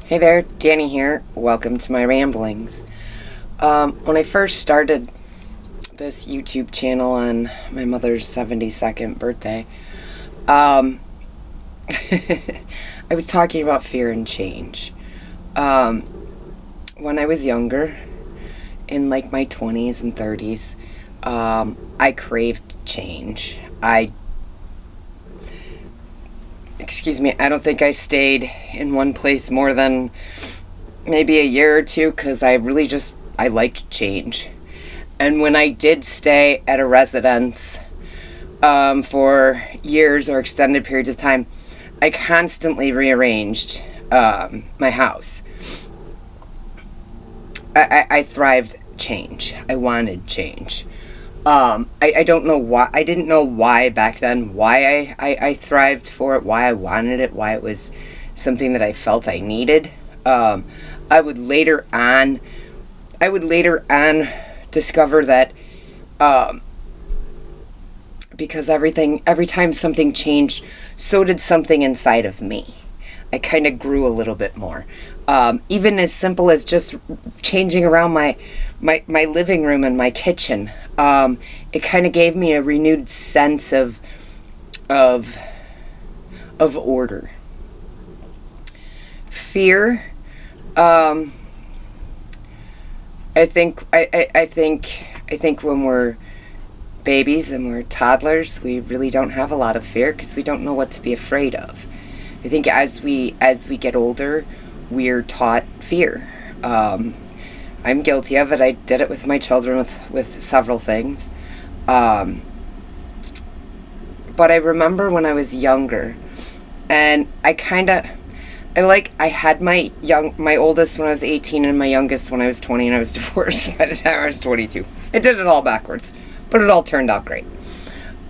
Hey there, Danny here. Welcome to my ramblings. When I first started this YouTube channel on my mother's 72nd birthday, I was talking about fear and change. When I was younger, in like my 20s and 30s, I craved change. I don't think I stayed in one place more than maybe a year or two because I liked change. And when I did stay at a residence for years or extended periods of time, I constantly rearranged my house. I thrived change. I wanted change. I don't know why. I didn't know why back then, why I thrived for it, why I wanted it, why it was something that I felt I needed. I would later on discover that because every time something changed, so did something inside of me. I kind of grew a little bit more. Even as simple as just changing around my living room and my kitchen. It kind of gave me a renewed sense of order. Fear. I think when we're babies and we're toddlers, we really don't have a lot of fear because we don't know what to be afraid of. I think as we get older, we're taught fear. I'm guilty of it. I did it with my children with several things. But I remember when I was younger, and I had my oldest when I was 18 and my youngest when I was 20, and I was divorced by the time I was 22. I did it all backwards, but it all turned out great.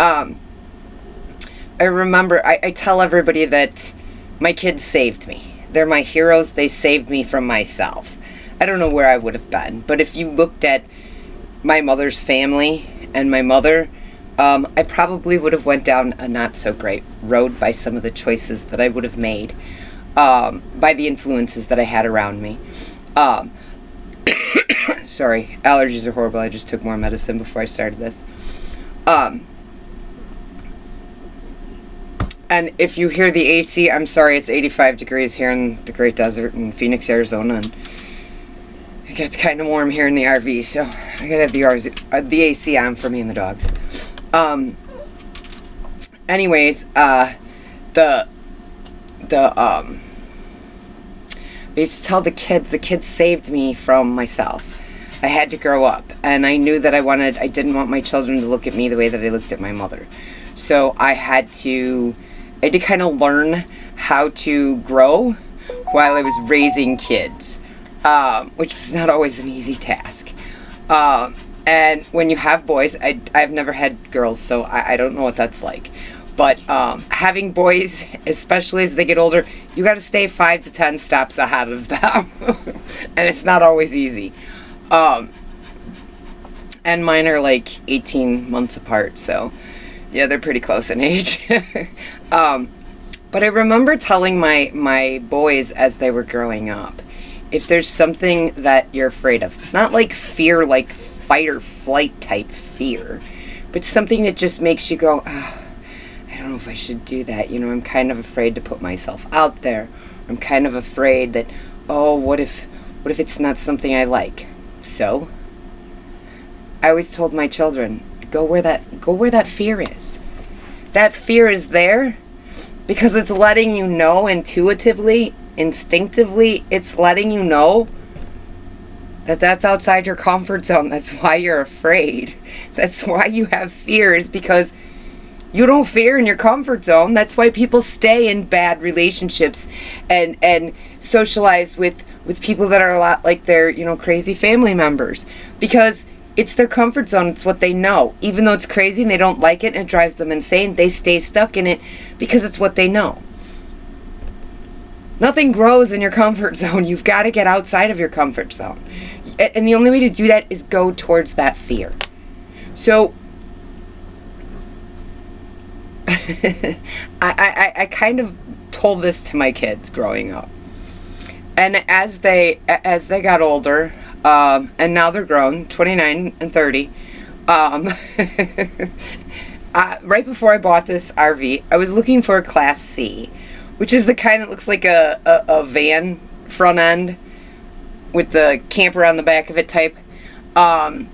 I remember, I tell everybody that my kids saved me. They're my heroes. They saved me from myself. I don't know where I would have been, but if you looked at my mother's family and my mother, I probably would have went down a not so great road by some of the choices that I would have made, by the influences that I had around me. Sorry, allergies are horrible. I just took more medicine before I started this. And if you hear the AC, I'm sorry, it's 85 degrees here in the Great Desert in Phoenix, Arizona, and it gets kind of warm here in the RV, so I gotta have the AC on for me and the dogs. Anyways, I used to tell the kids saved me from myself. I had to grow up, and I knew that I didn't want my children to look at me the way that I looked at my mother. So I had to kind of learn how to grow while I was raising kids, which was not always an easy task. And when you have boys, I've never had girls, so I don't know what that's like. But having boys, especially as they get older, you got to stay 5 to 10 steps ahead of them. And it's not always easy. And mine are like 18 months apart, so yeah, they're pretty close in age. But I remember telling my boys as they were growing up, if there's something that you're afraid of, not like fear, like fight or flight type fear, but something that just makes you go, oh, I don't know if I should do that. You know, I'm kind of afraid to put myself out there. I'm kind of afraid that, oh, what if it's not something I like? So I always told my children, go where that fear is. That fear is there because it's letting you know intuitively, instinctively, it's letting you know that that's outside your comfort zone. That's why you're afraid. That's why you have fears, because you don't fear in your comfort zone. That's why people stay in bad relationships and socialize with people that are a lot like their, crazy family members, because it's their comfort zone. It's what they know. Even though it's crazy and they don't like it and it drives them insane, they stay stuck in it because it's what they know. Nothing grows in your comfort zone. You've got to get outside of your comfort zone. And the only way to do that is go towards that fear. So I kind of told this to my kids growing up. And as they got older, and now they're grown, 29 and 30. Right before I bought this RV, I was looking for a Class C, which is the kind that looks like a van front end with the camper on the back of it type. And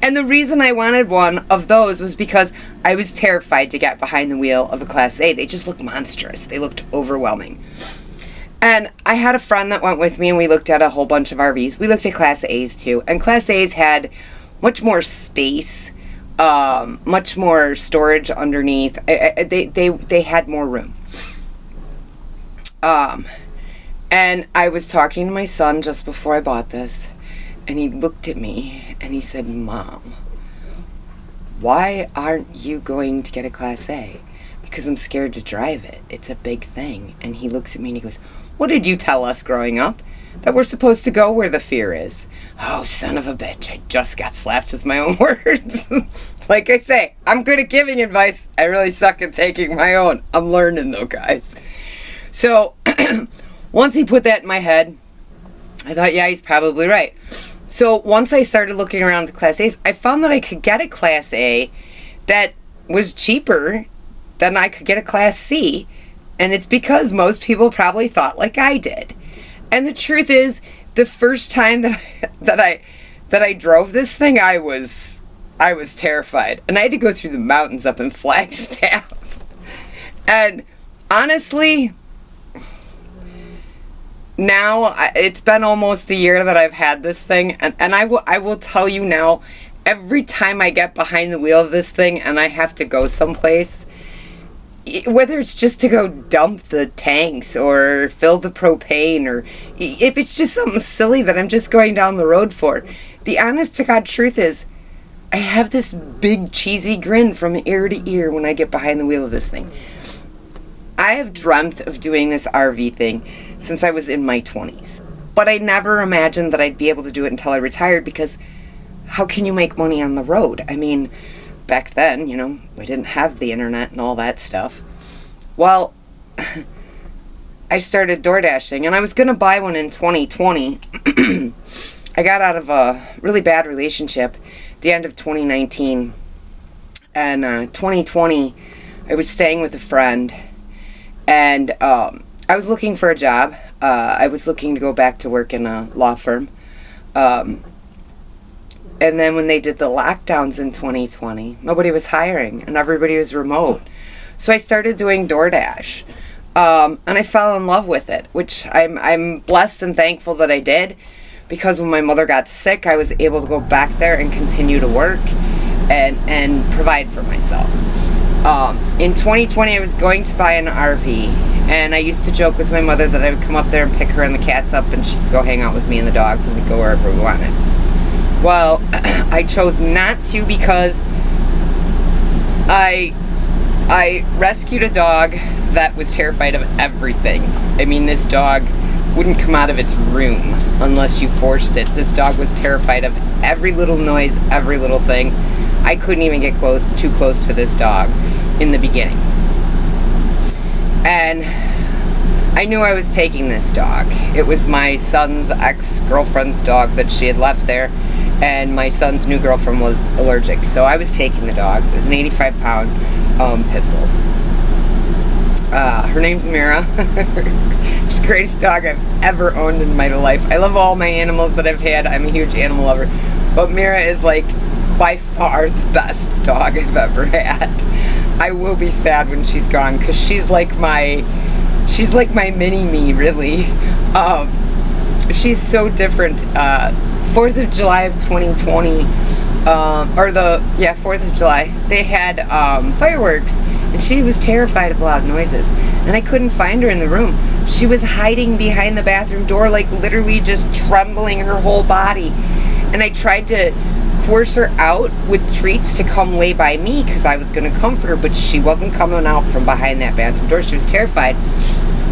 the reason I wanted one of those was because I was terrified to get behind the wheel of a Class A. They just looked monstrous. They looked overwhelming. And I had a friend that went with me, and we looked at a whole bunch of RVs. We looked at Class A's too, and Class A's had much more space, much more storage underneath. They had more room. And I was talking to my son just before I bought this, and he looked at me and he said, "Mom, why aren't you going to get a Class A?" Because I'm scared to drive it. It's a big thing. And he looks at me and he goes, "What did you tell us growing up? That we're supposed to go where the fear is." Oh, son of a bitch. I just got slapped with my own words. Like I say, I'm good at giving advice. I really suck at taking my own. I'm learning though, guys. So once he put that in my head, I thought, yeah, he's probably right. So once I started looking around the Class A's, I found that I could get a Class A that was cheaper than I could get a Class C. And it's because most people probably thought like I did. And the truth is, the first time that I drove this thing, I was terrified. And I had to go through the mountains up in Flagstaff. And honestly, now it's been almost a year that I've had this thing, and I will tell you now, every time I get behind the wheel of this thing and I have to go someplace, whether it's just to go dump the tanks or fill the propane, or if it's just something silly that I'm just going down the road for, the honest to God truth is, I have this big cheesy grin from ear to ear when I get behind the wheel of this thing. I have dreamt of doing this RV thing since I was in my 20s. But I never imagined that I'd be able to do it until I retired, because how can you make money on the road? I mean, back then, we didn't have the internet and all that stuff. Well, I started door dashing, and I was going to buy one in 2020. I got out of a really bad relationship at the end of 2019. And 2020, I was staying with a friend, and I was looking for a job. I was looking to go back to work in a law firm. And then when they did the lockdowns in 2020, nobody was hiring and everybody was remote. So I started doing DoorDash. And I fell in love with it, which I'm blessed and thankful that I did, because when my mother got sick, I was able to go back there and continue to work and provide for myself. In 2020, I was going to buy an RV, and I used to joke with my mother that I would come up there and pick her and the cats up, and she'd go hang out with me and the dogs, and we'd go wherever we wanted. Well, I chose not to, because I rescued a dog that was terrified of everything. I mean, this dog wouldn't come out of its room unless you forced it. This dog was terrified of every little noise, every little thing. I couldn't even get too close to this dog in the beginning. And I knew I was taking this dog. It was my son's ex-girlfriend's dog that she had left there, and my son's new girlfriend was allergic, so I was taking the dog. It was an 85-pound pit bull. Her name's Mira. She's the greatest dog I've ever owned in my life. I love all my animals that I've had. I'm a huge animal lover. But Mira is like by far the best dog I've ever had. I will be sad when she's gone, because she's like my mini-me, really. She's so different. 4th of July of 2020, 4th of July, they had fireworks, and she was terrified of loud noises, and I couldn't find her in the room. She was hiding behind the bathroom door, like literally just trembling her whole body, and I tried to coerce her out with treats to come lay by me, because I was going to comfort her, but she wasn't coming out from behind that bathroom door. She was terrified.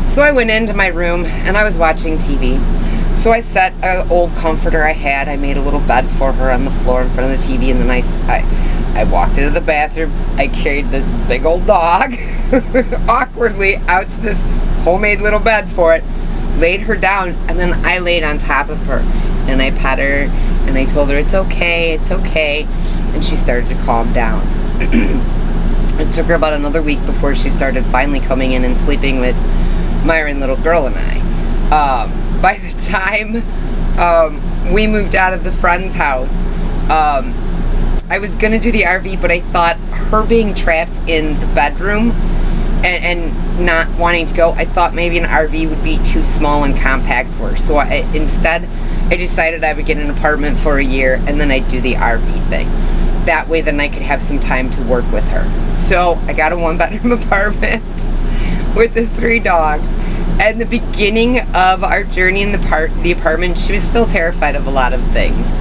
So I went into my room, and I was watching TV. So I set an old comforter I had. I made a little bed for her on the floor in front of the TV, and then I walked into the bathroom. I carried this big old dog awkwardly out to this homemade little bed for it, laid her down, and then I laid on top of her, and I pet her, and I told her, it's okay, and she started to calm down. It took her about another week before she started finally coming in and sleeping with Myron, little girl, and I. By the time we moved out of the friend's house, I was gonna do the RV, but I thought her being trapped in the bedroom and not wanting to go, I thought maybe an RV would be too small and compact for her. So instead, I decided I would get an apartment for a year, and then I'd do the RV thing. That way, then I could have some time to work with her. So I got a 1-bedroom apartment with the 3 dogs. At the beginning of our journey in the apartment, she was still terrified of a lot of things.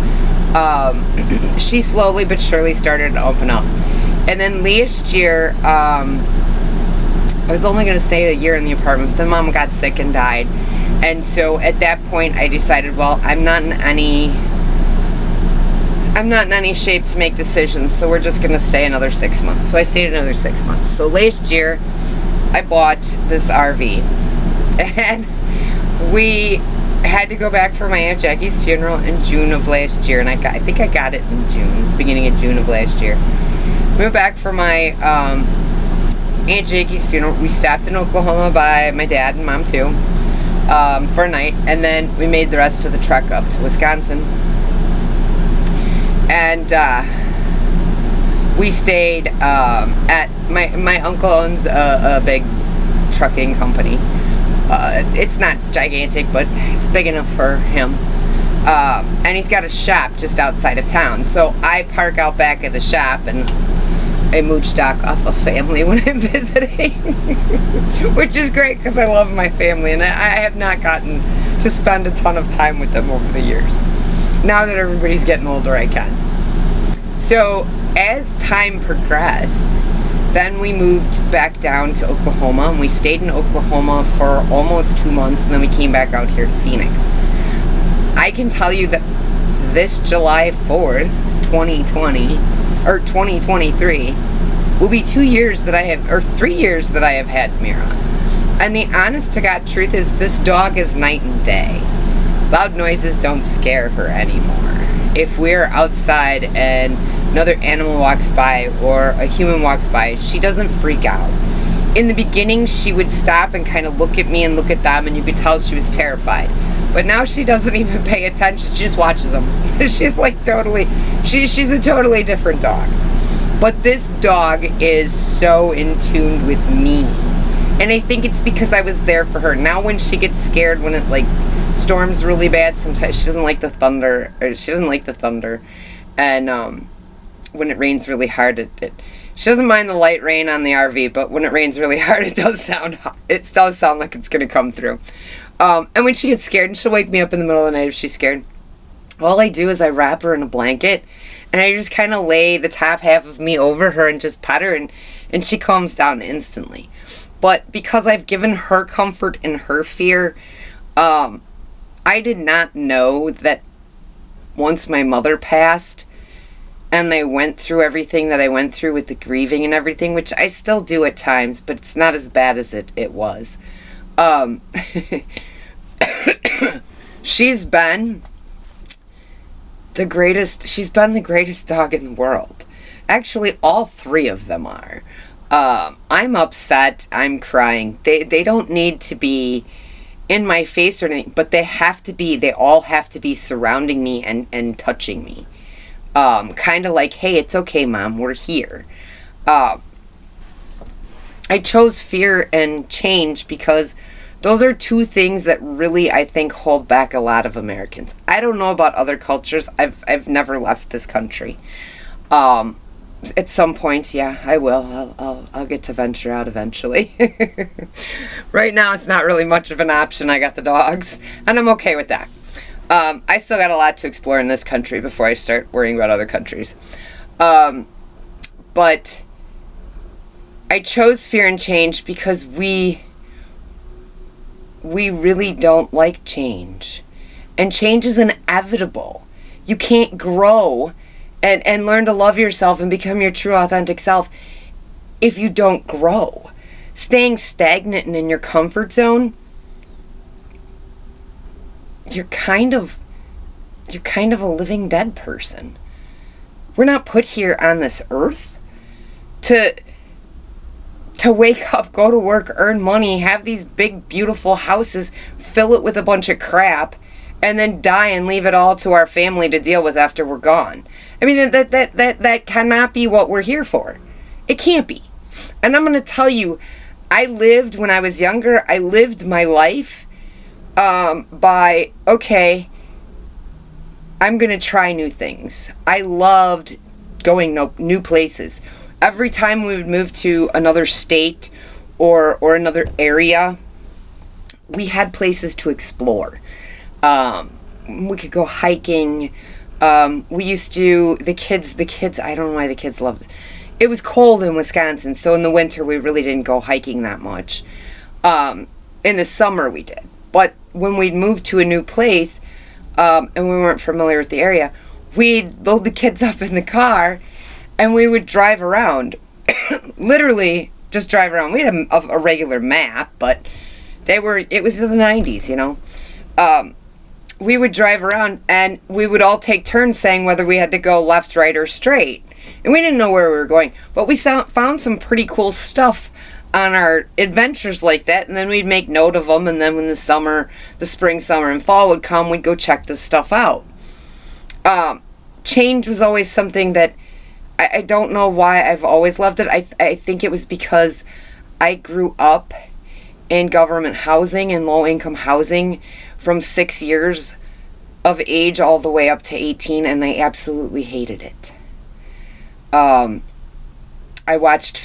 She slowly but surely started to open up. And then last year, I was only going to stay a year in the apartment, but then Mom got sick and died. And so at that point, I decided, well, I'm not in any shape to make decisions, so we're just going to stay another 6 months. So I stayed another 6 months. So last year, I bought this RV. And we had to go back for my Aunt Jackie's funeral in June of last year. And I think I got it in June, beginning of June of last year. We went back for my Aunt Jackie's funeral. We stopped in Oklahoma by my dad and Mom too, for a night. And then we made the rest of the trek up to Wisconsin. And we stayed at my uncle owns a big trucking company. It's not gigantic, but it's big enough for him. And he's got a shop just outside of town. So I park out back at the shop and I mooch dock off a family when I'm visiting, which is great because I love my family, and I have not gotten to spend a ton of time with them over the years. Now that everybody's getting older, I can. So as time progressed, then we moved back down to Oklahoma, and we stayed in Oklahoma for almost 2 months, and then we came back out here to Phoenix. I can tell you that this July 4th, 2020, or 2023, will be 2 years that I have, or 3 years that I have had Mira. And the honest to God truth is, this dog is night and day. Loud noises don't scare her anymore. If we're outside and another animal walks by or a human walks by, she doesn't freak out. In the beginning, she would stop and kind of look at me and look at them, and you could tell she was terrified. But now she doesn't even pay attention. She just watches them. She's like totally, she's a totally different dog. But this dog is so in tune with me. And I think it's because I was there for her. Now when she gets scared, when it like storms really bad, sometimes she doesn't like the thunder. And when it rains really hard, she doesn't mind the light rain on the RV, but when it rains really hard, it does sound like it's going to come through. And when she gets scared, and she'll wake me up in the middle of the night if she's scared, all I do is I wrap her in a blanket, and I just kind of lay the top half of me over her and just pet her, and she calms down instantly. But because I've given her comfort in her fear, I did not know that once my mother passed, and I went through everything that I went through with the grieving and everything, which I still do at times, but it's not as bad as it was. She's been the greatest dog in the world. Actually, all 3 of them are. I'm upset, I'm crying. They don't need to be in my face or anything, but they all have to be surrounding me and touching me. Kind of like, hey, it's okay, Mom, we're here. I chose fear and change because those are 2 things that really, I think, hold back a lot of Americans. I don't know about other cultures. I've never left this country. At some point, yeah, I will. I'll get to venture out eventually. Right now, it's not really much of an option. I got the dogs, and I'm okay with that. I still got a lot to explore in this country before I start worrying about other countries. But I chose fear and change because we really don't like change. And change is inevitable. You can't grow and learn to love yourself and become your true authentic self if you don't grow. Staying stagnant and in your comfort zone you're kind of a living dead person. We're not put here on this earth to wake up, go to work, earn money, have these big, beautiful houses, fill it with a bunch of crap, and then die and leave it all to our family to deal with after we're gone. I mean, that cannot be what we're here for. It can't be. And I'm going to tell you, when I was younger, I lived my life by, okay, I'm going to try new things. I loved going new places. Every time we would move to another state or another area, we had places to explore. We could go hiking. We used to, the kids, I don't know why the kids loved it. It was cold in Wisconsin, so in the winter we really didn't go hiking that much. In the summer we did. But when we'd move to a new place, and we weren't familiar with the area, we'd load the kids up in the car and we would drive around. Literally just drive around. We had a regular map, but it was the 90s, you know. We would drive around and we would all take turns saying whether we had to go left, right, or straight. And we didn't know where we were going, but we found some pretty cool stuff on our adventures like that, and then we'd make note of them, and then when the spring, summer, and fall would come, we'd go check this stuff out. Change was always something that I don't know why I've always loved it. I think it was because I grew up in government housing and low-income housing from 6 years of age all the way up to 18, and I absolutely hated it. I watched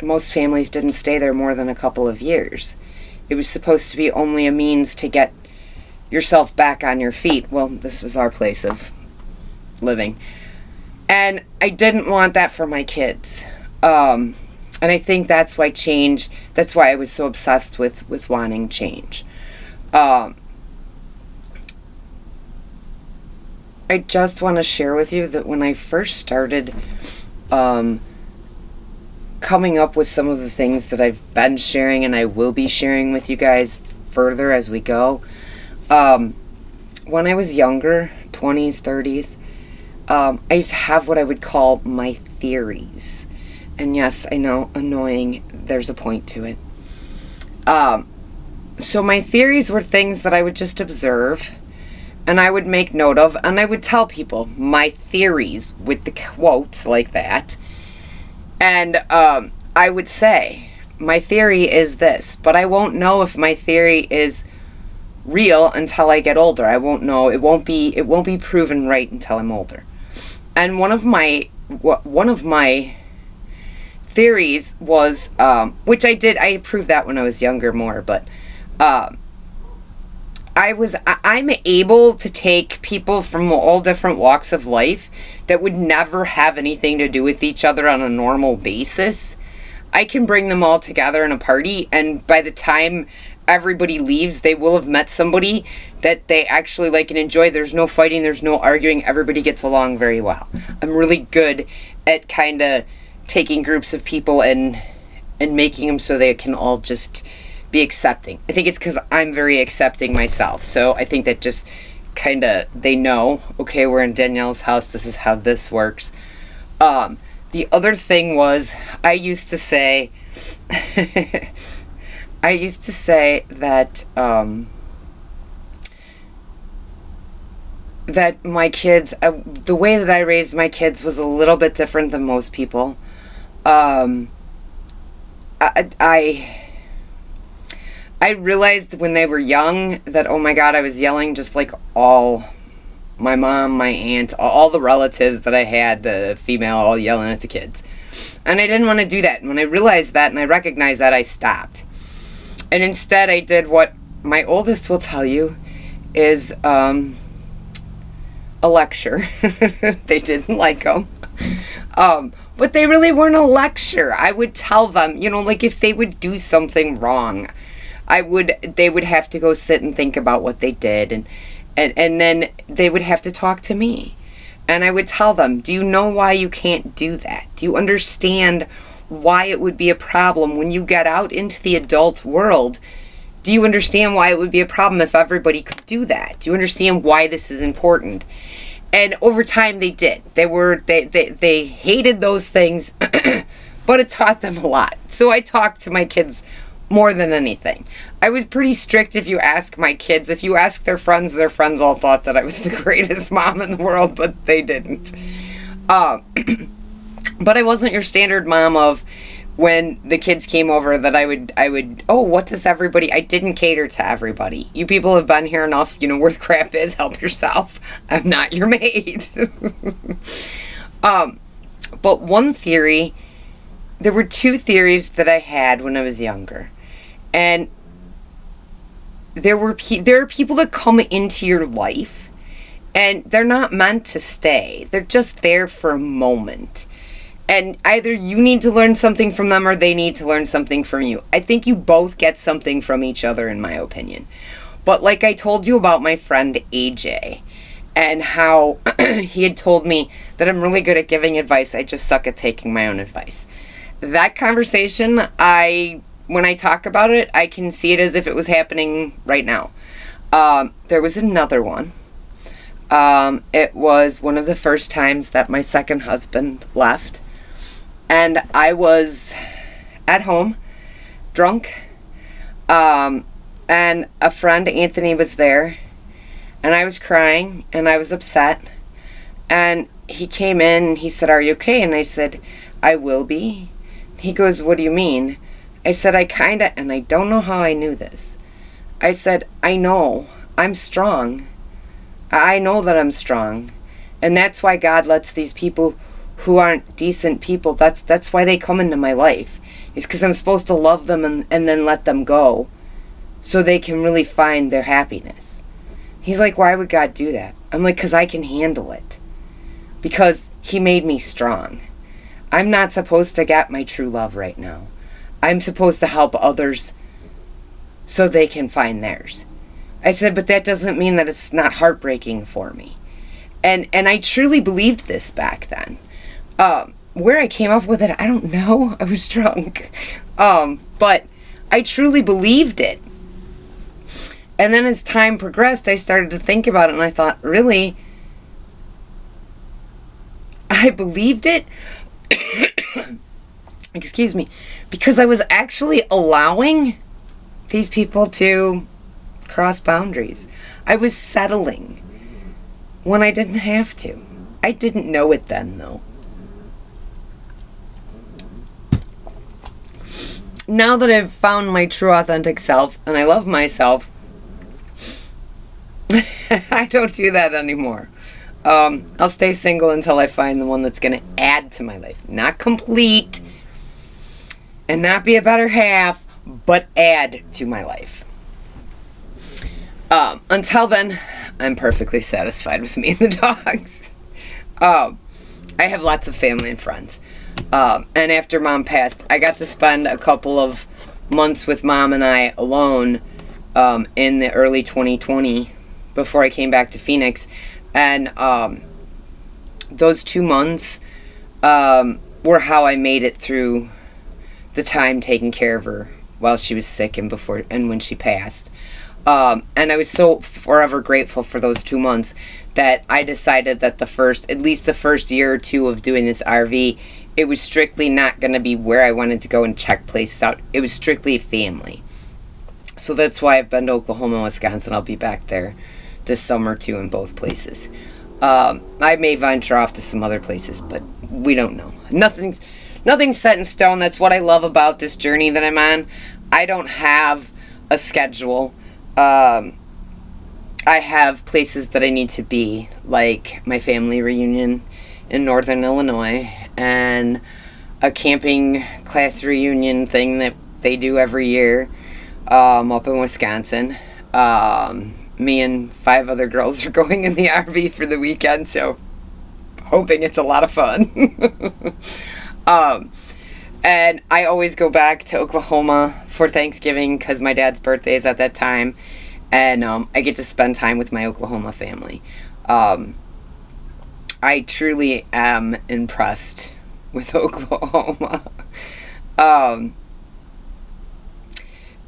most families didn't stay there more than a couple of years. It was supposed to be only a means to get yourself back on your feet. Well, this was our place of living. And I didn't want that for my kids. And I think that's why I was so obsessed with wanting change. I just want to share with you that when I first started coming up with some of the things that I've been sharing and I will be sharing with you guys further as we go, when I was younger, 20s, 30s, I used to have what I would call my theories. And yes, I know, annoying, there's a point to it. So my theories were things that I would just observe and I would make note of, and I would tell people my theories with the quotes like that. And I would say, my theory is this, but I won't know if my theory is real until I get older. I won't know. It won't be proven right until I'm older. And one of my theories was, which I proved that when I was younger more, but I'm able to take people from all different walks of life that would never have anything to do with each other on a normal basis. I can bring them all together in a party, and by the time everybody leaves, they will have met somebody that they actually like and enjoy. There's no fighting, there's no arguing, everybody gets along very well. I'm really good at kind of taking groups of people and making them so they can all just be accepting. I think it's because I'm very accepting myself. So I think that just kind of, they know, okay, we're in Danielle's house, this is how this works. The other thing was, I used to say that that my kids, the way that I raised my kids was a little bit different than most people. I realized when they were young that, oh my God, I was yelling just like all my mom, my aunt, all the relatives that I had, the female, all yelling at the kids. And I didn't want to do that. And when I realized that and I recognized that, I stopped. And instead I did what my oldest will tell you is a lecture. They didn't like them. But they really weren't a lecture. I would tell them, like if they would do something wrong, they would have to go sit and think about what they did, and then they would have to talk to me. And I would tell them, do you know why you can't do that? Do you understand why it would be a problem when you get out into the adult world? Do you understand why it would be a problem if everybody could do that? Do you understand why this is important? And over time they did. They hated those things, but it taught them a lot. So I talked to my kids more than anything. I was pretty strict. If you ask my kids, if you ask their friends all thought that I was the greatest mom in the world, but they didn't. But I wasn't your standard mom of, when the kids came over, that I would, oh, what does everybody, I didn't cater to everybody. You people have been here enough, you know where the crap is, help yourself. I'm not your maid. But one theory, there were two theories that I had when I was younger. And there are people that come into your life, and they're not meant to stay. They're just there for a moment. And either you need to learn something from them or they need to learn something from you. I think you both get something from each other, in my opinion. But like I told you about my friend AJ, and how he had told me that I'm really good at giving advice, I just suck at taking my own advice. That conversation, when I talk about it, I can see it as if it was happening right now. There was another one. It was one of the first times that my second husband left. And I was at home, drunk, and a friend, Anthony, was there, and I was crying, and I was upset, and he came in, and he said, "Are you okay?" And I said, "I will be." He goes, "What do you mean?" I said, and I don't know how I knew this. I said, "I know, I'm strong. I know that I'm strong, and that's why God lets these people who aren't decent people, that's why they come into my life. It's because I'm supposed to love them and then let them go so they can really find their happiness." He's like, "Why would God do that?" I'm like, "Because I can handle it. Because he made me strong. I'm not supposed to get my true love right now. I'm supposed to help others so they can find theirs." I said, "But that doesn't mean that it's not heartbreaking for me." And I truly believed this back then. Where I came up with it, I don't know. I was drunk. But I truly believed it. And then as time progressed, I started to think about it, and I thought, really? I believed it? Excuse me. Because I was actually allowing these people to cross boundaries. I was settling when I didn't have to. I didn't know it then, though. Now that I've found my true authentic self and I love myself, I don't do that anymore. I'll stay single until I find the one that's going to add to my life. Not complete and not be a better half, but add to my life. Until then, I'm perfectly satisfied with me and the dogs. I have lots of family and friends. And after Mom passed, I got to spend a couple of months with Mom and I alone in the early 2020 before I came back to Phoenix. And those 2 months were how I made it through the time taking care of her while she was sick and when she passed. And I was so forever grateful for those 2 months that I decided that at least the first year or two of doing this RV, it was strictly not going to be where I wanted to go and check places out. It was strictly a family. So that's why I've been to Oklahoma and Wisconsin. I'll be back there this summer too in both places. I may venture off to some other places, but we don't know. Nothing's set in stone. That's what I love about this journey that I'm on. I don't have a schedule. I have places that I need to be, like my family reunion in Northern Illinois and a camping class reunion thing that they do every year up in Wisconsin. Me and 5 other girls are going in the RV for the weekend, so hoping it's a lot of fun. And I always go back to Oklahoma for Thanksgiving because my dad's birthday is at that time, and I get to spend time with my Oklahoma family. I truly am impressed with Oklahoma.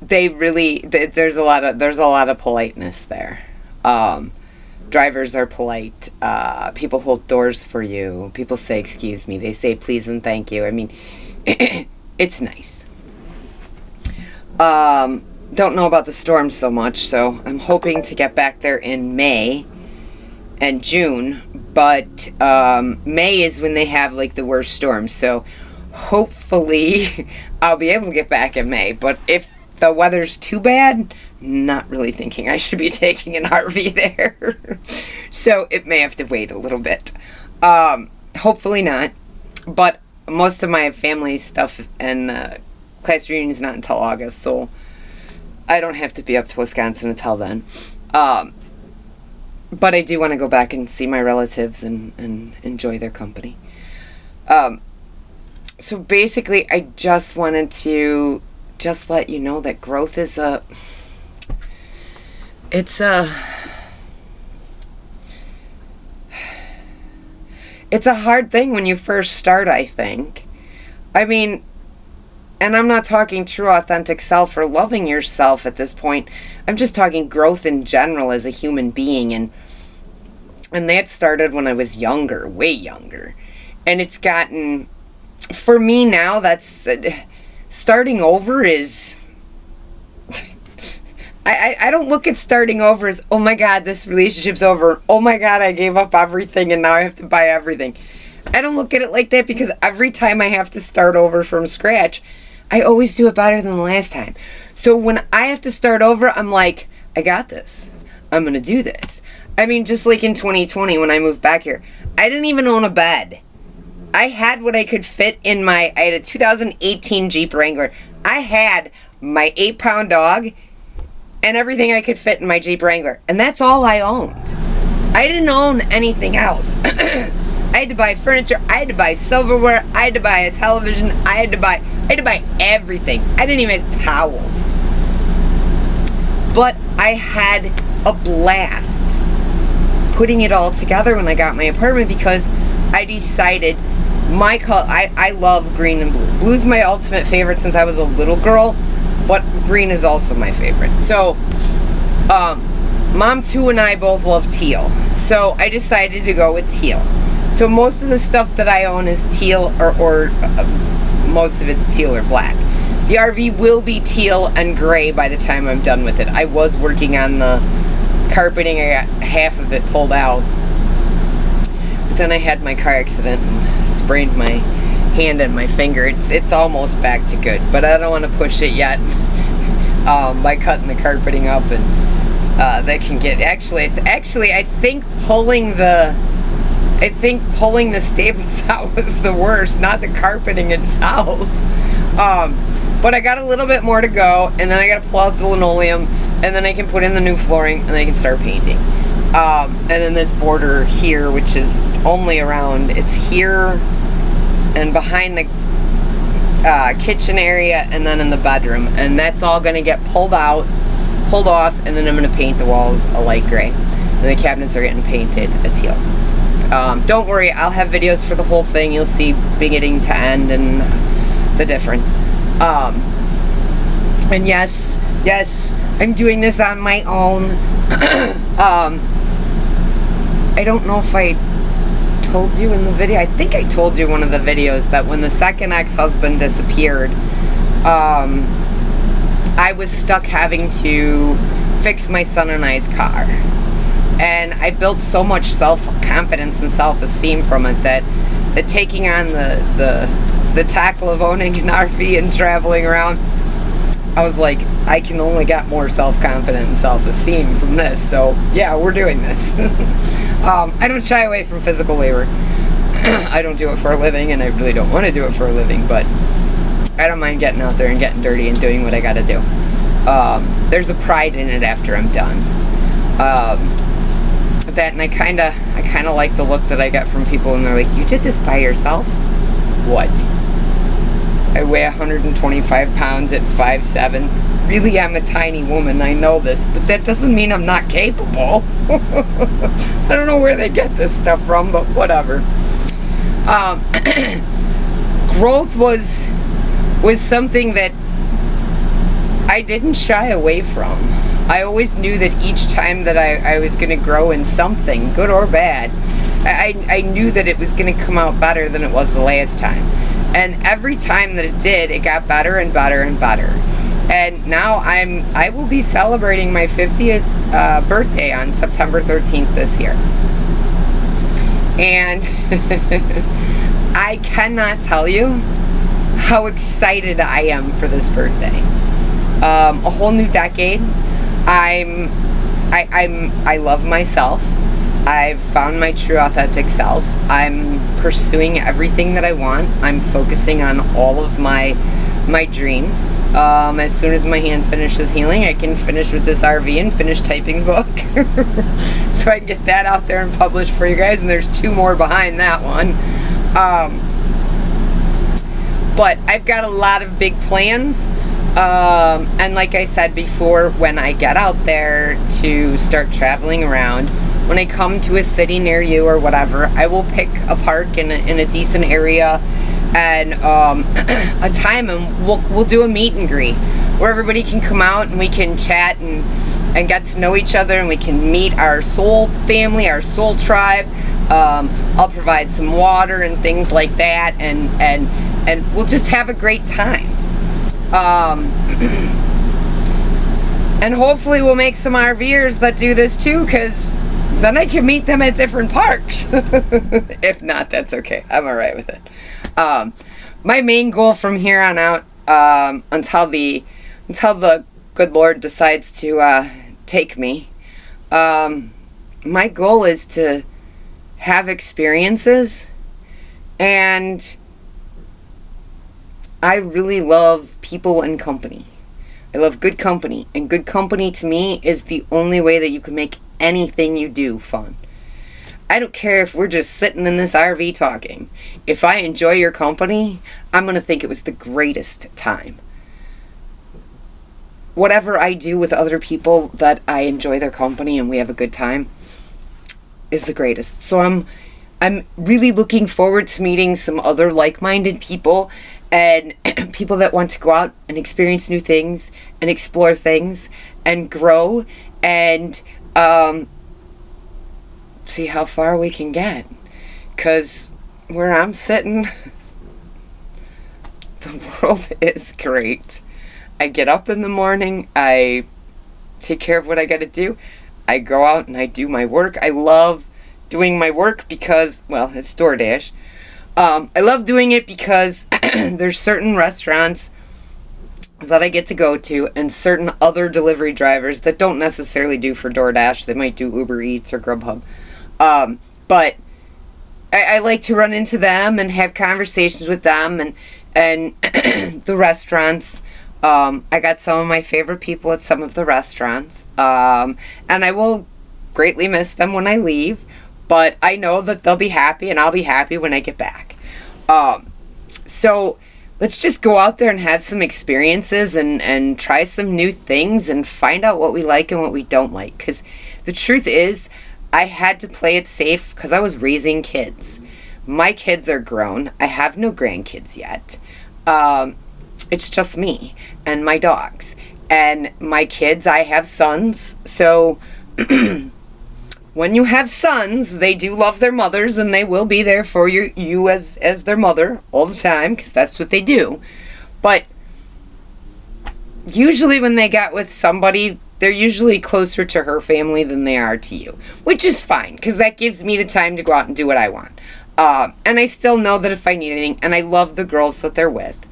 they really, there's a lot of politeness there. Drivers are polite. People hold doors for you. People say excuse me. They say please and thank you. I mean, it's nice. Don't know about the storms so much, so I'm hoping to get back there in May and June, but May is when they have like the worst storms, so hopefully I'll be able to get back in May. But if the weather's too bad, not really thinking I should be taking an RV there. So it may have to wait a little bit. Hopefully not, but most of my family stuff and class reunion is not until August, so I don't have to be up to Wisconsin until then. But I do want to go back and see my relatives and enjoy their company. So basically, I just wanted to just let you know that growth is it's a hard thing when you first start, I think. I mean, and I'm not talking true authentic self or loving yourself at this point. I'm just talking growth in general as a human being, and that started when I was younger, way younger. And it's gotten, for me now, that's starting over is, I don't look at starting over as, oh my God, this relationship's over. Oh my God, I gave up everything and now I have to buy everything. I don't look at it like that, because every time I have to start over from scratch, I always do it better than the last time. So when I have to start over, I'm like, I got this. I'm going to do this. I mean, just like in 2020 when I moved back here, I didn't even own a bed. I had what I could fit in I had a 2018 Jeep Wrangler. I had my 8-pound dog and everything I could fit in my Jeep Wrangler. And that's all I owned. I didn't own anything else. I had to buy furniture. I had to buy silverware. I had to buy a television. I had to buy everything. I didn't even have towels. But I had a blast putting it all together when I got my apartment, because I decided my color, I love green and blue. Blue's my ultimate favorite since I was a little girl, but green is also my favorite. So, Mom 2 and I both love teal. So I decided to go with teal. So most of the stuff that I own is teal, or most of it's teal or black. The RV will be teal and gray by the time I'm done with it. I was working on the carpeting. I got half of it pulled out. But then I had my car accident and sprained my hand and my finger. It's almost back to good, but I don't want to push it yet by cutting the carpeting up, and that can get, actually I think pulling the staples out was the worst, not the carpeting itself. But I got a little bit more to go, and then I got to pull out the linoleum, and then I can put in the new flooring, and then I can start painting. And then this border here, which is only around, it's here and behind the kitchen area, and then in the bedroom, and that's all going to get pulled off, and then I'm going to paint the walls a light gray, and the cabinets are getting painted a teal. Don't worry, I'll have videos for the whole thing. You'll see beginning to end and the difference. And yes, I'm doing this on my own. I don't know if I told you in the video. I think I told you in one of the videos that when the second ex-husband disappeared, I was stuck having to fix my son and I's car. And I built so much self-confidence and self-esteem from it that taking on the tackle of owning an RV and traveling around, I was like, I can only get more self-confident and self-esteem from this. So yeah, we're doing this. I don't shy away from physical labor. I don't do it for a living, and I really don't want to do it for a living, but I don't mind getting out there and getting dirty and doing what I got to do. There's a pride in it after I'm done. That, and I kind of like the look that I get from people, and they're like, "You did this by yourself?" What? I weigh 125 pounds at 5'7". Really, I'm a tiny woman, I know this, but that doesn't mean I'm not capable. I don't know where they get this stuff from, but whatever. Growth was something that I didn't shy away from. I always knew that each time that I was going to grow in something, good or bad, I knew that it was going to come out better than it was the last time. And every time that it did, it got better and better and better. And now I will be celebrating my 50th birthday on September 13th this year. And I cannot tell you how excited I am for this birthday. A whole new decade. I love myself. I've found my true authentic self. I'm pursuing everything that I want. I'm focusing on all of my dreams. As soon as my hand finishes healing, I can finish with this RV and finish typing the book. So I can get that out there and published for you guys, and there's 2 more behind that one. But I've got a lot of big plans. And like I said before, when I get out there to start traveling around, when I come to a city near you or whatever, I will pick a park in a decent area and a time, and we'll do a meet and greet where everybody can come out and we can chat and get to know each other, and we can meet our soul family, our soul tribe. I'll provide some water and things like that, and we'll just have a great time. And hopefully we'll make some RVers that do this too, because then I can meet them at different parks. If not, that's okay. I'm alright with it. My main goal from here on out, until the good Lord decides to take me, my goal is to have experiences, and I really love people and company. I love good company, and good company to me is the only way that you can make anything you do fun. I don't care if we're just sitting in this RV talking. If I enjoy your company, I'm going to think it was the greatest time. Whatever I do with other people that I enjoy their company and we have a good time is the greatest. So I'm really looking forward to meeting some other like-minded people and people that want to go out and experience new things and explore things and grow and see how far we can get. Because where I'm sitting, the world is great. I get up in the morning, I take care of what I got to do, I go out and I do my work. I love doing my work because, well, it's DoorDash. I love doing it because there's certain restaurants that I get to go to and certain other delivery drivers that don't necessarily do for DoorDash. They might do Uber Eats or Grubhub. But I like to run into them and have conversations with them and the restaurants. I got some of my favorite people at some of the restaurants. And I will greatly miss them when I leave. But I know that they'll be happy and I'll be happy when I get back. So let's just go out there and have some experiences and try some new things and find out what we like and what we don't like. Because the truth is, I had to play it safe because I was raising kids. My kids are grown. I have no grandkids yet. It's just me and my dogs. And my kids, I have sons. So when you have sons, they do love their mothers and they will be there for you as their mother all the time because that's what they do. But usually when they get with somebody, they're usually closer to her family than they are to you, which is fine because that gives me the time to go out and do what I want. And I still know that if I need anything, and I love the girls that they're with,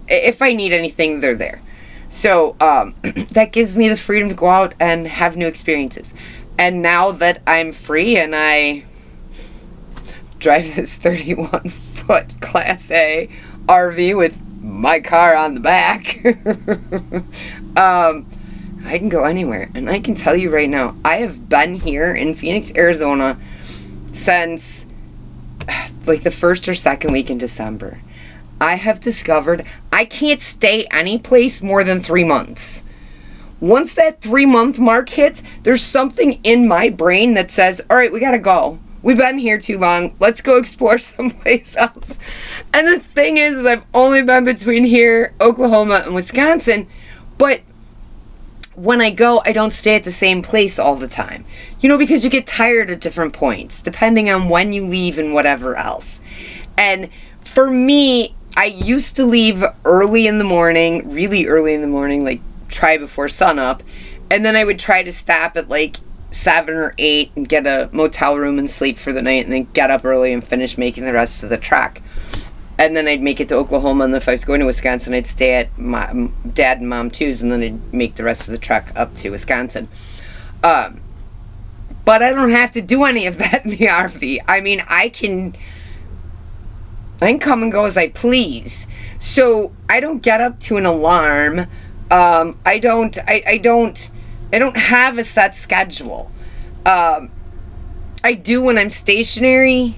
if I need anything, they're there. So that gives me the freedom to go out and have new experiences. And now that I'm free and I drive this 31-foot Class A RV with my car on the back, I can go anywhere. And I can tell you right now, I have been here in Phoenix, Arizona since like the first or second week in December. I have discovered I can't stay any place more than 3 months. Once that 3-month mark hits, there's something in my brain that says, all right, we gotta go. We've been here too long. Let's go explore someplace else. And the thing is I've only been between here, Oklahoma, and Wisconsin, But when I go, I don't stay at the same place all the time. You know, because you get tired at different points, depending on when you leave and whatever else. And for me, I used to leave early in the morning, really early in the morning, like try before sunup. And then I would try to stop at like 7 or 8 and get a motel room and sleep for the night, and then get up early and finish making the rest of the trek. And then I'd make it to Oklahoma, and if I was going to Wisconsin, I'd stay at my dad and mom two's, and then I'd make the rest of the trek up to Wisconsin. But I don't have to do any of that in the RV. I mean, I can come and go as I please. So I don't get up to an alarm. I don't have a set schedule. I do when I'm stationary,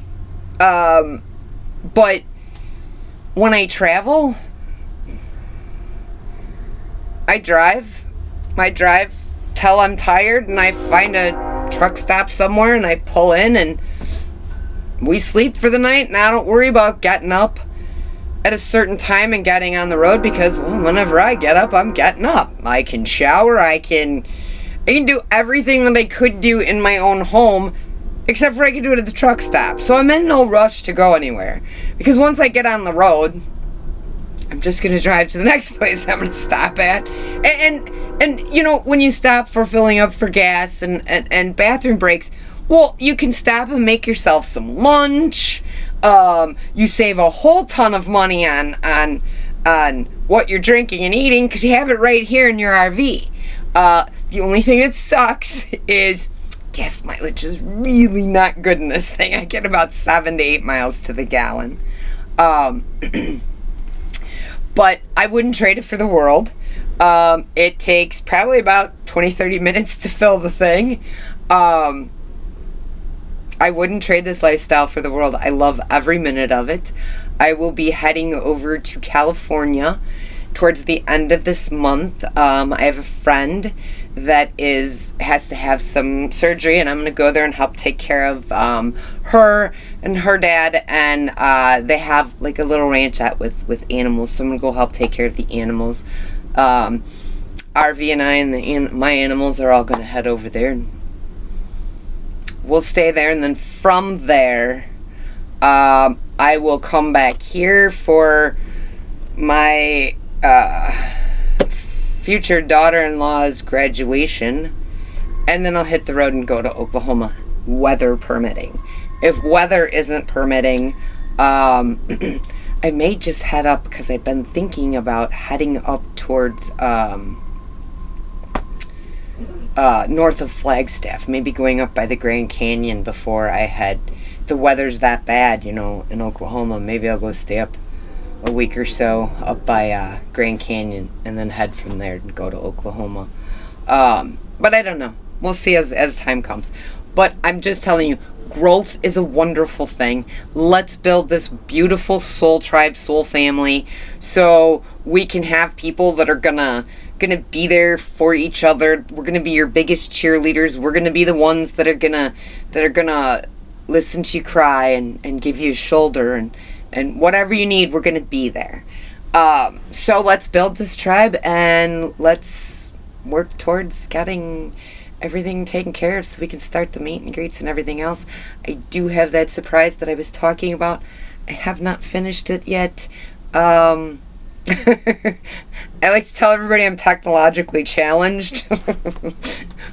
but when I travel, I drive till I'm tired, and I find a truck stop somewhere, and I pull in, and we sleep for the night, and I don't worry about getting up at a certain time and getting on the road, because, well, whenever I get up, I'm getting up. I can shower, I can do everything that I could do in my own home, except for I could do it at the truck stop. So I'm in no rush to go anywhere, because once I get on the road, I'm just going to drive to the next place I'm going to stop at. And you know, when you stop for filling up for gas and bathroom breaks, well, you can stop and make yourself some lunch. You save a whole ton of money on what you're drinking and eating, because you have it right here in your RV. The only thing that sucks is gas mileage is really not good in this thing. I get about 7 to 8 miles to the gallon. But I wouldn't trade it for the world. It takes probably about 20-30 minutes to fill the thing. I wouldn't trade this lifestyle for the world. I love every minute of it. I will be heading over to California towards the end of this month. I have a friend that has to have some surgery, and I'm going to go there and help take care of her and her dad, and they have like a little ranchette with animals, so I'm going to go help take care of the animals. RV and I and my animals are all going to head over there, and we'll stay there, and then from there I will come back here for my future daughter-in-law's graduation, and then I'll hit the road and go to Oklahoma, weather permitting. If weather isn't permitting, I may just head up, because I've been thinking about heading up towards north of Flagstaff, maybe going up by the Grand Canyon before I head. If the weather's that bad, you know, in Oklahoma, maybe I'll go stay up a week or so up by Grand Canyon, and then head from there and go to Oklahoma. But I don't know. We'll see as time comes. But I'm just telling you, growth is a wonderful thing. Let's build this beautiful soul tribe, soul family, so we can have people that are gonna be there for each other. We're gonna be your biggest cheerleaders. We're gonna be the ones that are gonna listen to you cry and give you a shoulder, and whatever you need, we're gonna be there. So let's build this tribe, and let's work towards getting everything taken care of so we can start the meet and greets and everything else. I do have that surprise that I was talking about. I have not finished it yet. I like to tell everybody I'm technologically challenged.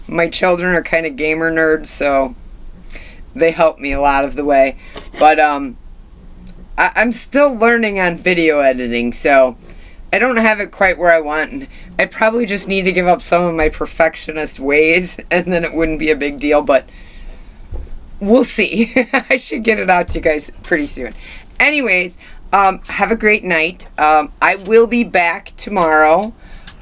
My children are kind of gamer nerds, so they help me a lot of the way. But I'm still learning on video editing, so I don't have it quite where I want, and I probably just need to give up some of my perfectionist ways, and then it wouldn't be a big deal, but we'll see. I should get it out to you guys pretty soon. Anyways, have a great night. I will be back tomorrow,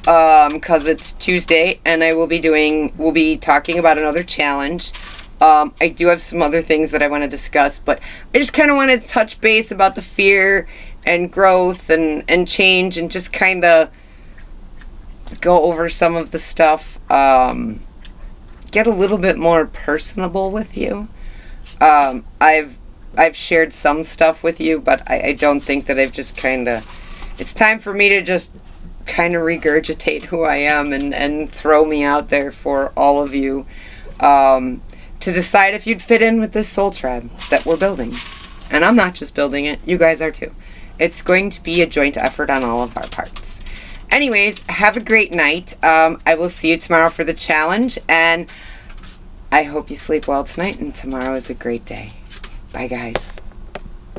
because it's Tuesday, and we'll be talking about another challenge. I do have some other things that I want to discuss, but I just kind of wanted to touch base about the fear and growth and change, and just kind of go over some of the stuff, get a little bit more personable with you. I've shared some stuff with you, but I don't think that I've just kind of, it's time for me to just kind of regurgitate who I am and throw me out there for all of you to decide if you'd fit in with this soul tribe that we're building. And I'm not just building it, you guys are too. It's going to be a joint effort on all of our parts. Anyways, have a great night. I will see you tomorrow for the challenge, and I hope you sleep well tonight, and tomorrow is a great day. Bye, guys.